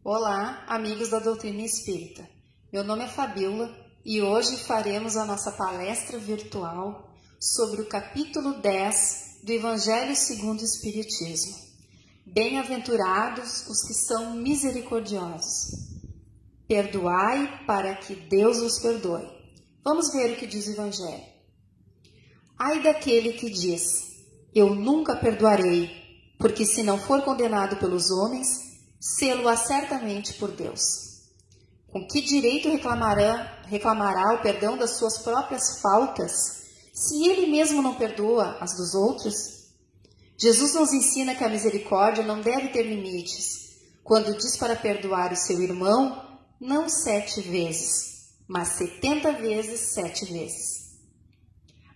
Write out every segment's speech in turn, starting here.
Olá, amigos da Doutrina Espírita. Meu nome é Fabíola e hoje faremos a nossa palestra virtual sobre o capítulo 10 do Evangelho segundo o Espiritismo. Bem-aventurados os que são misericordiosos. Perdoai para que Deus os perdoe. Vamos ver o que diz o Evangelho. Ai daquele que diz, eu nunca perdoarei, porque se não for condenado pelos homens, sê-lo-á certamente por Deus. Com que direito reclamará o perdão das suas próprias faltas, se ele mesmo não perdoa as dos outros? Jesus nos ensina que a misericórdia não deve ter limites. Quando diz para perdoar o seu irmão, não 7 vezes, mas 70 vezes 7 vezes.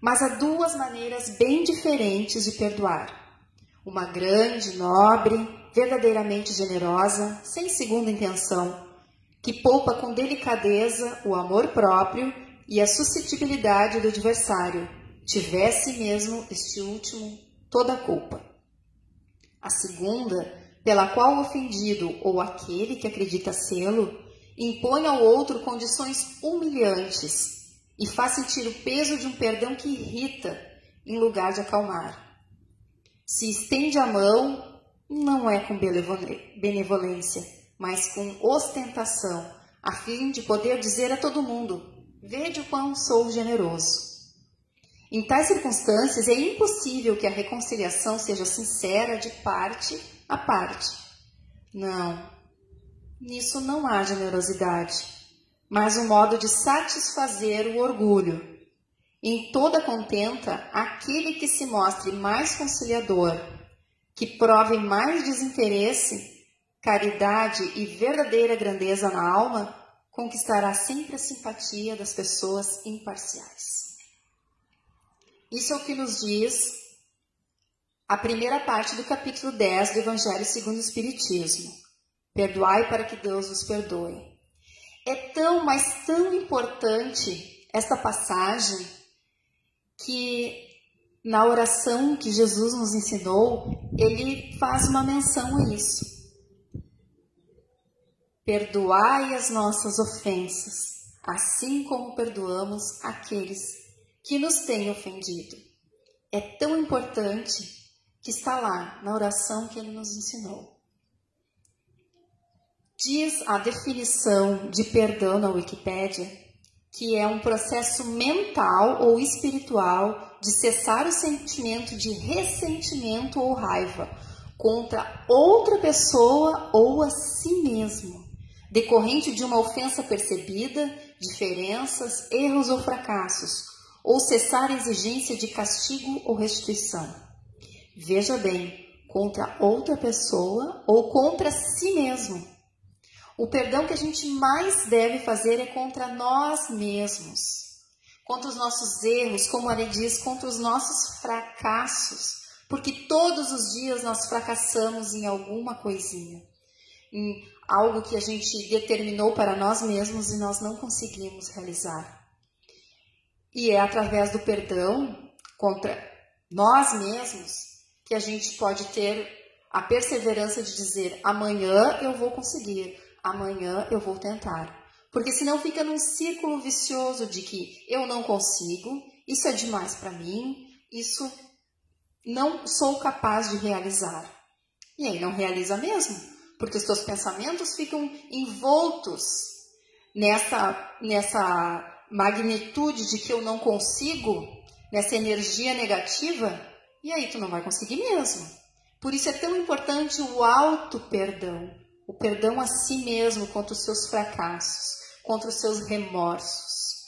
Mas há 2 maneiras bem diferentes de perdoar. Uma grande, nobre, verdadeiramente generosa, sem segunda intenção, que poupa com delicadeza o amor próprio e a suscetibilidade do adversário, tivesse mesmo este último toda a culpa. A segunda, pela qual o ofendido ou aquele que acredita sê-lo, impõe ao outro condições humilhantes e faz sentir o peso de um perdão que irrita, em lugar de acalmar. Se estende a mão, não é com benevolência, mas com ostentação, a fim de poder dizer a todo mundo, vede o quão sou generoso. Em tais circunstâncias, é impossível que a reconciliação seja sincera de parte a parte. Não, nisso não há generosidade, mas um modo de satisfazer o orgulho. Em toda contenta, aquele que se mostre mais conciliador, que prove mais desinteresse, caridade e verdadeira grandeza na alma, conquistará sempre a simpatia das pessoas imparciais. Isso é o que nos diz a primeira parte do capítulo 10 do Evangelho segundo o Espiritismo. Perdoai para que Deus vos perdoe. É tão, mas tão importante esta passagem que na oração que Jesus nos ensinou, ele faz uma menção a isso. Perdoai as nossas ofensas, assim como perdoamos aqueles que nos têm ofendido. É tão importante que está lá na oração que ele nos ensinou. Diz a definição de perdão na Wikipédia que é um processo mental ou espiritual de cessar o sentimento de ressentimento ou raiva contra outra pessoa ou a si mesmo, decorrente de uma ofensa percebida, diferenças, erros ou fracassos, ou cessar a exigência de castigo ou restituição. Veja bem, contra outra pessoa ou contra si mesmo. O perdão que a gente mais deve fazer é contra nós mesmos, contra os nossos erros, como ele diz, contra os nossos fracassos, porque todos os dias nós fracassamos em alguma coisinha, em algo que a gente determinou para nós mesmos e nós não conseguimos realizar. E é através do perdão contra nós mesmos que a gente pode ter a perseverança de dizer, amanhã eu vou conseguir. Amanhã eu vou tentar. Porque senão fica num círculo vicioso de que eu não consigo, isso é demais para mim, isso não sou capaz de realizar. E aí não realiza mesmo, porque os teus pensamentos ficam envoltos nessa magnitude de que eu não consigo, nessa energia negativa, e aí tu não vai conseguir mesmo. Por isso é tão importante o auto-perdão. O perdão a si mesmo contra os seus fracassos, contra os seus remorsos.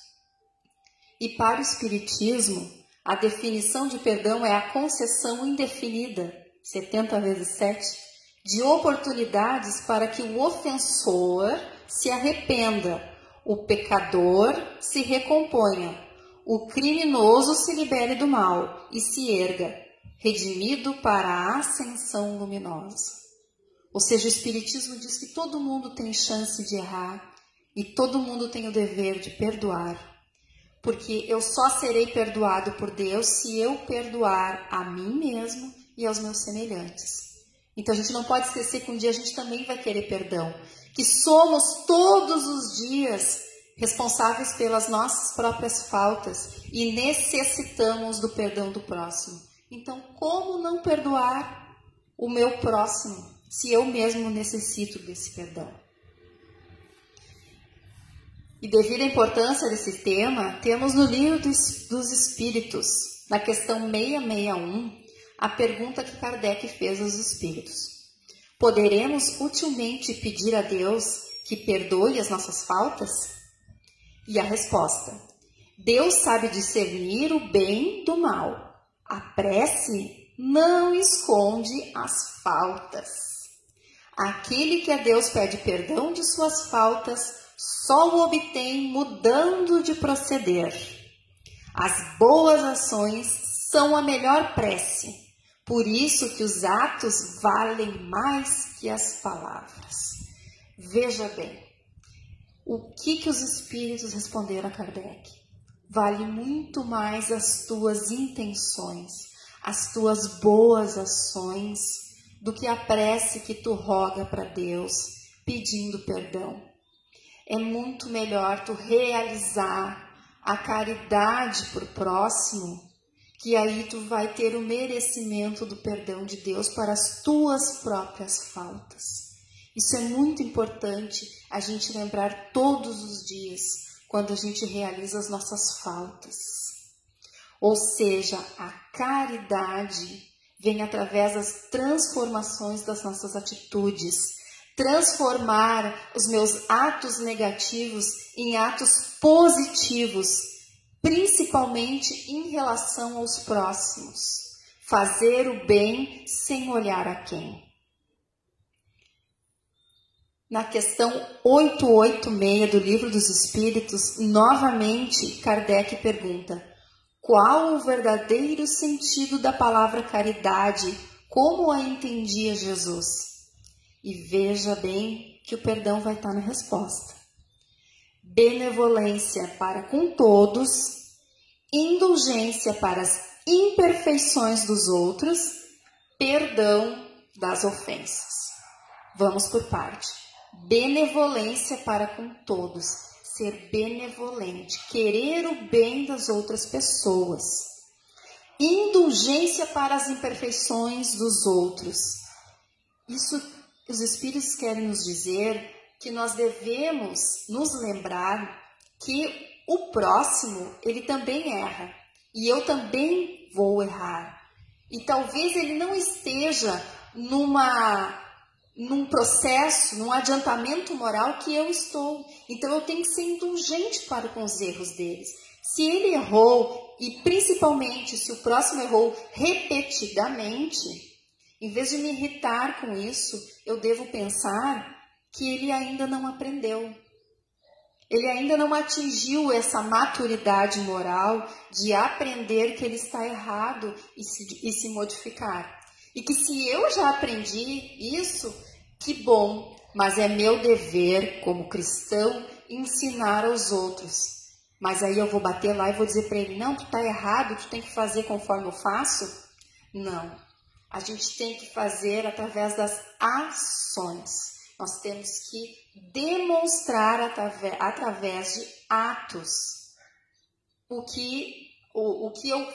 E para o Espiritismo, a definição de perdão é a concessão indefinida, 70 vezes 7, de oportunidades para que o ofensor se arrependa, o pecador se recomponha, o criminoso se libere do mal e se erga, redimido para a ascensão luminosa. Ou seja, o Espiritismo diz que todo mundo tem chance de errar e todo mundo tem o dever de perdoar. Porque eu só serei perdoado por Deus se eu perdoar a mim mesmo e aos meus semelhantes. Então a gente não pode esquecer que um dia a gente também vai querer perdão, que somos todos os dias responsáveis pelas nossas próprias faltas e necessitamos do perdão do próximo. Então, como não perdoar o meu próximo se eu mesmo necessito desse perdão? E devido à importância desse tema, temos no Livro dos Espíritos, na questão 661, a pergunta que Kardec fez aos espíritos. Poderemos utilmente pedir a Deus que perdoe as nossas faltas? E a resposta: Deus sabe discernir o bem do mal. A prece não esconde as faltas. Aquele que a Deus pede perdão de suas faltas só o obtém mudando de proceder. As boas ações são a melhor prece, por isso que os atos valem mais que as palavras. Veja bem, o que os espíritos responderam a Kardec? Vale muito mais as tuas intenções, as tuas boas ações, do que a prece que tu roga para Deus pedindo perdão. É muito melhor tu realizar a caridade por próximo, que aí tu vai ter o merecimento do perdão de Deus para as tuas próprias faltas. Isso é muito importante a gente lembrar todos os dias, quando a gente realiza as nossas faltas. Ou seja, a caridade vem através das transformações das nossas atitudes, transformar os meus atos negativos em atos positivos, principalmente em relação aos próximos. Fazer o bem sem olhar a quem. Na questão 886 do Livro dos Espíritos, novamente Kardec pergunta: qual o verdadeiro sentido da palavra caridade, como a entendia Jesus? E veja bem que o perdão vai estar na resposta. Benevolência para com todos, indulgência para as imperfeições dos outros, perdão das ofensas. Vamos por parte. Benevolência para com todos, ser benevolente, querer o bem das outras pessoas. Indulgência para as imperfeições dos outros. Isso os Espíritos querem nos dizer que nós devemos nos lembrar que o próximo, ele também erra. E eu também vou errar. E talvez ele não esteja num processo, num adiantamento moral que eu estou. Então eu tenho que ser indulgente para com os erros deles. Se ele errou, e principalmente se o próximo errou repetidamente, em vez de me irritar com isso, eu devo pensar que ele ainda não aprendeu. Ele ainda não atingiu essa maturidade moral de aprender que ele está errado e se modificar. E que se eu já aprendi isso, que bom, mas é meu dever como cristão ensinar aos outros. Mas aí eu vou bater lá e vou dizer para ele: não, tu está errado, tu tem que fazer conforme eu faço? Não. A gente tem que fazer através das ações. Nós temos que demonstrar através de atos o que eu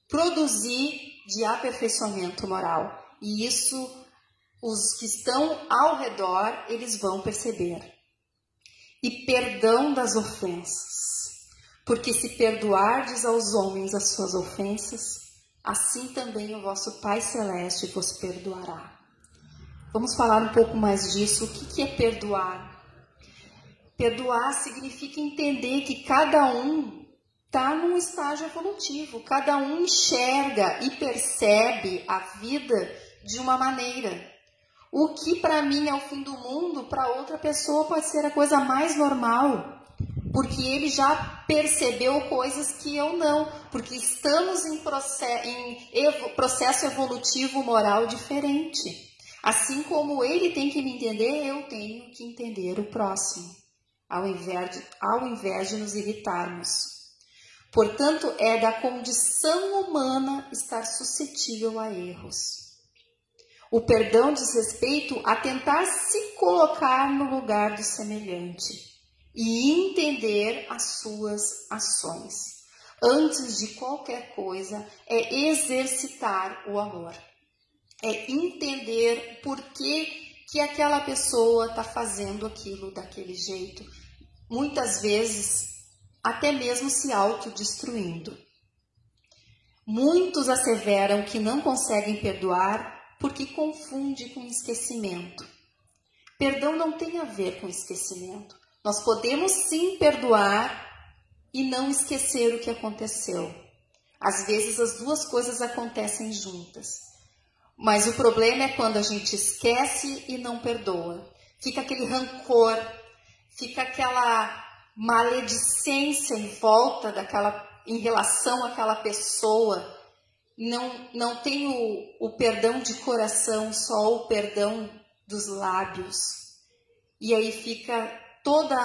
produzi de aperfeiçoamento moral. E isso, os que estão ao redor, eles vão perceber. E perdão das ofensas. Porque se perdoardes aos homens as suas ofensas, assim também o vosso Pai Celeste vos perdoará. Vamos falar um pouco mais disso. O que é perdoar? Perdoar significa entender que cada um está num estágio evolutivo. Cada um enxerga e percebe a vida de uma maneira. O que para mim é o fim do mundo, para outra pessoa pode ser a coisa mais normal. Porque ele já percebeu coisas que eu não. Porque estamos em processo evolutivo moral diferente. Assim como ele tem que me entender, eu tenho que entender o próximo. Ao invés de nos irritarmos. Portanto, é da condição humana estar suscetível a erros. O perdão diz respeito a tentar se colocar no lugar do semelhante e entender as suas ações. Antes de qualquer coisa, é exercitar o amor. É entender por que aquela pessoa está fazendo aquilo daquele jeito. Muitas vezes, até mesmo se autodestruindo. Muitos asseveram que não conseguem perdoar porque confunde com esquecimento. Perdão não tem a ver com esquecimento. Nós podemos sim perdoar e não esquecer o que aconteceu. Às vezes as duas coisas acontecem juntas. Mas o problema é quando a gente esquece e não perdoa. Fica aquele rancor, fica aquela maledicência em volta em relação àquela pessoa. Não tem o perdão de coração, só o perdão dos lábios. E aí fica toda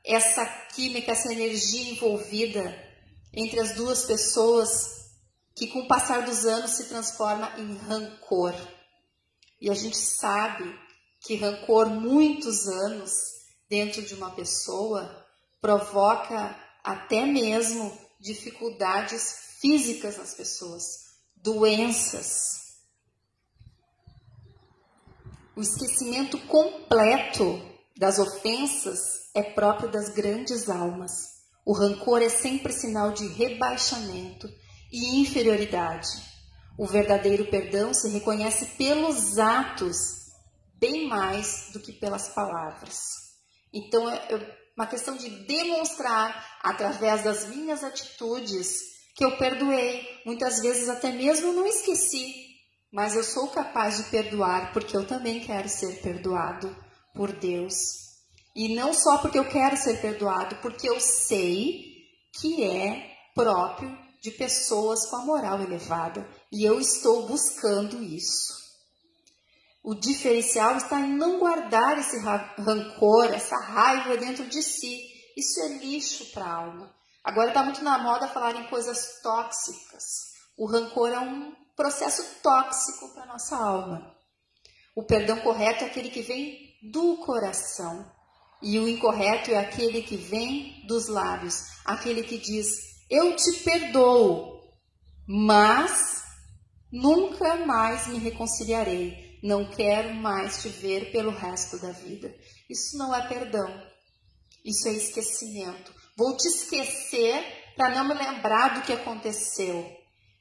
essa química, essa energia envolvida entre as duas pessoas que com o passar dos anos se transforma em rancor. E a gente sabe que rancor, muitos anos dentro de uma pessoa, provoca até mesmo dificuldades físicas nas pessoas, doenças. O esquecimento completo das ofensas é próprio das grandes almas. O rancor é sempre sinal de rebaixamento e inferioridade. O verdadeiro perdão se reconhece pelos bem mais do que pelas palavras. Então, é uma questão de demonstrar, através das minhas atitudes, que eu perdoei. Muitas vezes até mesmo não esqueci, mas eu sou capaz de perdoar porque eu também quero ser perdoado por Deus. E não só porque eu quero ser perdoado, porque eu sei que é próprio de pessoas com a moral elevada. E eu estou buscando isso. O diferencial está em não guardar esse rancor, essa raiva dentro de si. Isso é lixo para a alma. Agora está muito na moda falar em coisas tóxicas. O rancor é um processo tóxico para a nossa alma. O perdão correto é aquele que vem do coração. E o incorreto é aquele que vem dos lábios. Aquele que diz, eu te perdoo, mas nunca mais me reconciliarei. Não quero mais te ver pelo resto da vida. Isso não é perdão. Isso é esquecimento. Vou te esquecer para não me lembrar do que aconteceu.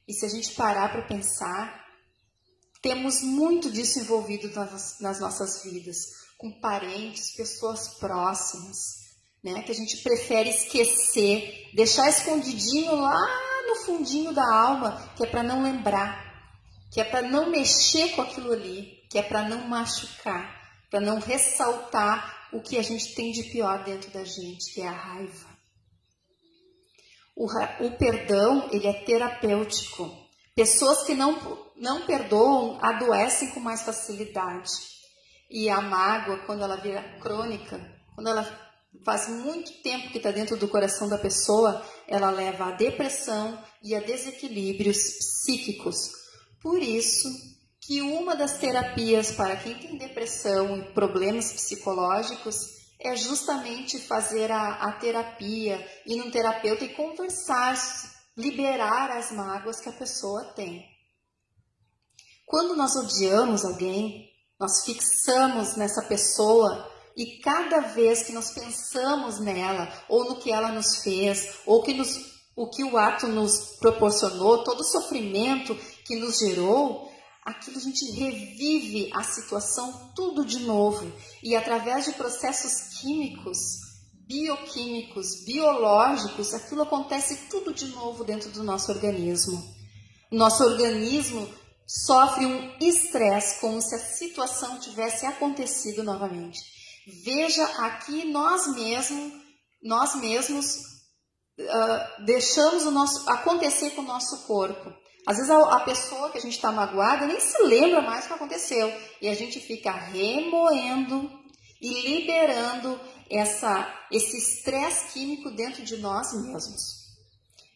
E se a gente parar para pensar, temos muito disso envolvido nas nossas vidas. Com parentes, pessoas próximas, né? Que a gente prefere esquecer, deixar escondidinho lá no fundinho da alma, que é para não lembrar. Que é para não mexer com aquilo ali, que é para não machucar, para não ressaltar o que a gente tem de pior dentro da gente, que é a raiva. O perdão, ele é terapêutico. Pessoas que não perdoam adoecem com mais facilidade. E a mágoa, quando ela vira crônica, quando ela faz muito tempo que está dentro do coração da pessoa, ela leva à depressão e a desequilíbrios psíquicos. Por isso que uma das terapias para quem tem depressão e problemas psicológicos é justamente fazer a terapia, ir num terapeuta e conversar, liberar as mágoas que a pessoa tem. Quando nós odiamos alguém, nós fixamos nessa pessoa e cada vez que nós pensamos nela, ou no que ela nos fez, ou o que o ato nos proporcionou, todo o sofrimento que nos gerou, aquilo a gente revive a situação tudo de novo. E através de processos químicos, bioquímicos, biológicos, aquilo acontece tudo de novo dentro do nosso organismo. O nosso organismo sofre um estresse, como se a situação tivesse acontecido novamente. Veja aqui nós mesmos deixamos acontecer com o nosso corpo. Às vezes a pessoa que a gente está magoada nem se lembra mais o que aconteceu. E a gente fica remoendo e liberando esse estresse químico dentro de nós mesmos.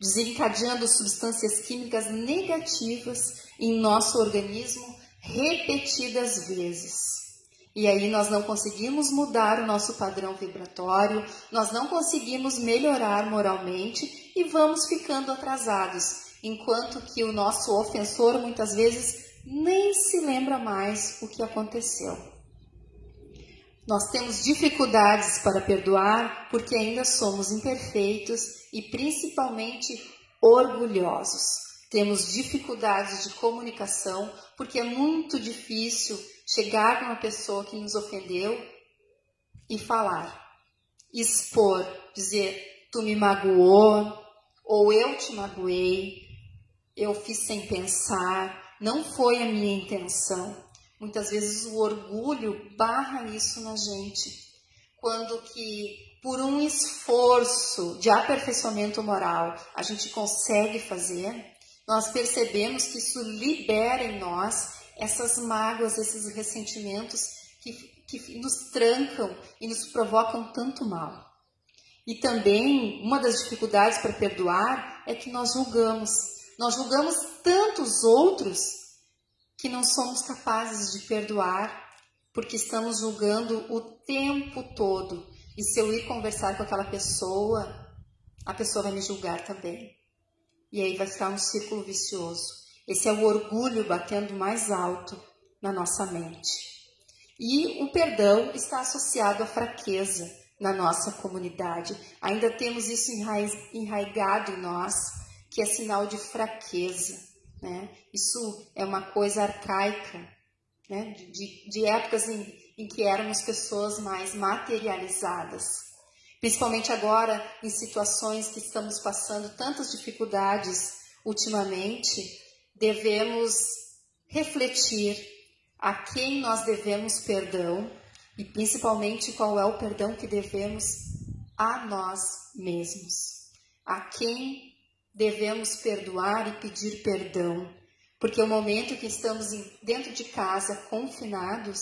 Desencadeando substâncias químicas negativas em nosso organismo, repetidas vezes. E aí nós não conseguimos mudar o nosso padrão vibratório, nós não conseguimos melhorar moralmente e vamos ficando atrasados, enquanto que o nosso ofensor muitas vezes nem se lembra mais o que aconteceu. Nós temos dificuldades para perdoar porque ainda somos imperfeitos e principalmente orgulhosos. Temos dificuldades de comunicação porque é muito difícil chegar numa pessoa que nos ofendeu e falar, expor, dizer, tu me magoou, ou eu te magoei, eu fiz sem pensar, não foi a minha intenção. Muitas vezes o orgulho barra isso na gente, quando que por um esforço de aperfeiçoamento moral a gente consegue fazer, nós percebemos que isso libera em nós essas mágoas, esses ressentimentos que nos trancam e nos provocam tanto mal. E também, uma das dificuldades para perdoar é que nós julgamos. Nós julgamos tantos outros que não somos capazes de perdoar, porque estamos julgando o tempo todo. E se eu ir conversar com aquela pessoa, a pessoa vai me julgar também. E aí vai ficar um círculo vicioso. Esse é o orgulho batendo mais alto na nossa mente. E o perdão está associado à fraqueza na nossa comunidade. Ainda temos isso enraizado em nós, que é sinal de fraqueza, né? Isso é uma coisa arcaica, né? De épocas em que éramos pessoas mais materializadas. Principalmente agora, em situações que estamos passando tantas dificuldades ultimamente, devemos refletir a quem nós devemos perdão e principalmente qual é o perdão que devemos a nós mesmos. A quem devemos perdoar e pedir perdão. Porque o momento que estamos dentro de casa, confinados,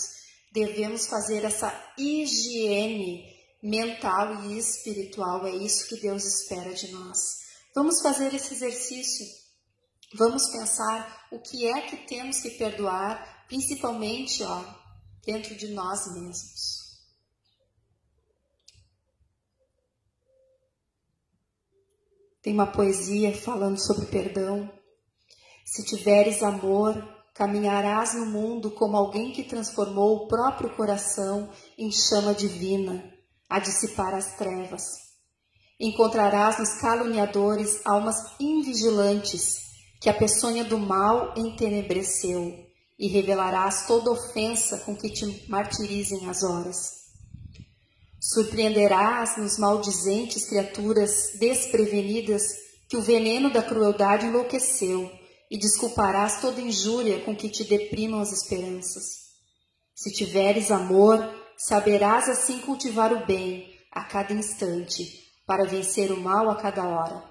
devemos fazer essa higiene mental e espiritual. É isso que Deus espera de nós. Vamos fazer esse exercício. Vamos pensar o que é que temos que perdoar, principalmente dentro de nós mesmos. Tem uma poesia falando sobre perdão. Se tiveres amor, caminharás no mundo como alguém que transformou o próprio coração em chama divina, a dissipar as trevas. Encontrarás nos caluniadores almas invigilantes, que a peçonha do mal entenebreceu, e revelarás toda ofensa com que te martirizem as horas. Surpreenderás nos maldizentes criaturas desprevenidas que o veneno da crueldade enlouqueceu, e desculparás toda injúria com que te deprimam as esperanças. Se tiveres amor, saberás assim cultivar o bem a cada instante, para vencer o mal a cada hora.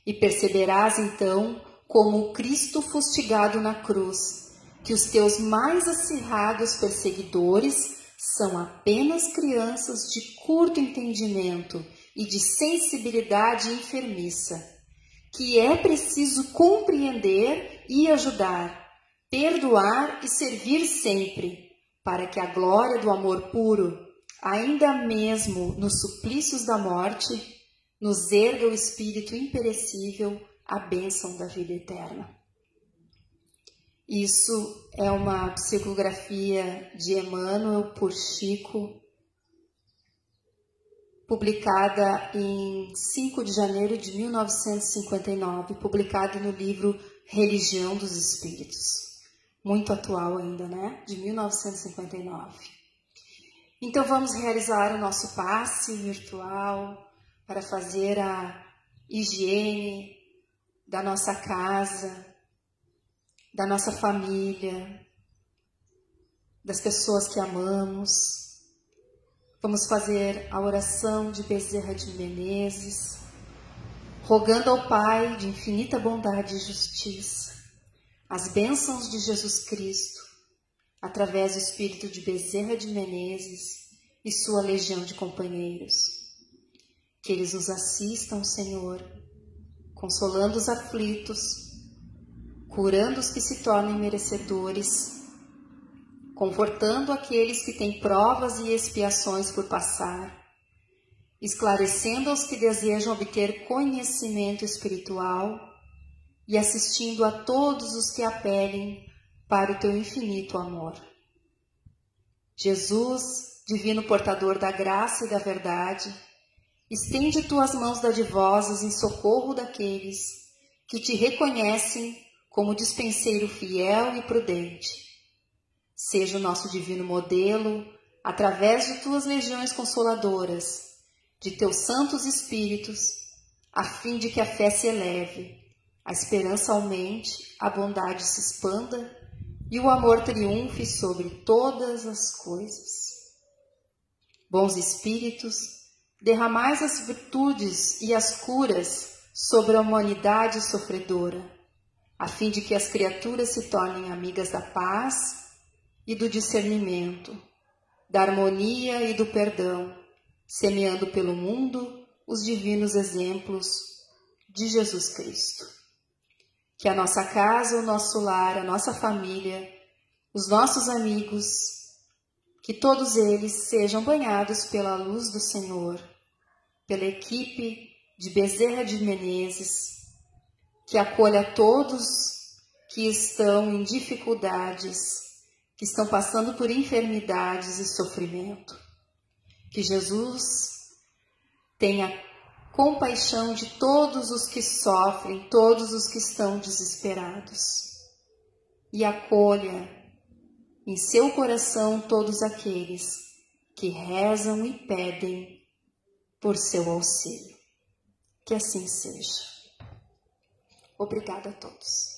E perceberás então, como o Cristo fustigado na cruz, que os teus mais acirrados perseguidores são apenas crianças de curto entendimento e de sensibilidade enfermiça, que é preciso compreender e ajudar, perdoar e servir sempre, para que a glória do amor puro, ainda mesmo nos suplícios da morte, nos erga o espírito imperecível, a bênção da vida eterna. Isso é uma psicografia de Emmanuel por Chico, publicada em 5 de janeiro de 1959, publicada no livro Religião dos Espíritos. Muito atual ainda, né? De 1959. Então vamos realizar o nosso passe virtual para fazer a higiene da nossa casa, da nossa família, das pessoas que amamos. Vamos fazer a oração de Bezerra de Menezes, rogando ao Pai de infinita bondade e justiça, as bênçãos de Jesus Cristo, através do Espírito de Bezerra de Menezes e sua legião de companheiros. Que eles nos assistam, Senhor, consolando os aflitos, curando os que se tornem merecedores confortando aqueles que têm provas e expiações por passar, esclarecendo aos que desejam obter conhecimento espiritual e assistindo a todos os que apelem para o teu infinito amor. Jesus, divino portador da graça e da verdade, estende tuas mãos dadivosas em socorro daqueles que te reconhecem como dispenseiro fiel e prudente. Seja o nosso divino modelo, através de tuas legiões consoladoras, de teus santos espíritos, a fim de que a fé se eleve, a esperança aumente, a bondade se expanda e o amor triunfe sobre todas as coisas. Bons espíritos, derramais as virtudes e as curas sobre a humanidade sofredora, a fim de que as criaturas se tornem amigas da paz e do discernimento, da harmonia e do perdão, semeando pelo mundo os divinos exemplos de Jesus Cristo. Que a nossa casa, o nosso lar, a nossa família, os nossos amigos, que todos eles sejam banhados pela luz do Senhor, pela equipe de Bezerra de Menezes, que acolha todos que estão em dificuldades, que estão passando por enfermidades e sofrimento. Que Jesus tenha compaixão de todos os que sofrem, todos os que estão desesperados, e acolha em seu coração todos aqueles que rezam e pedem por seu auxílio. Que assim seja. Obrigada a todos.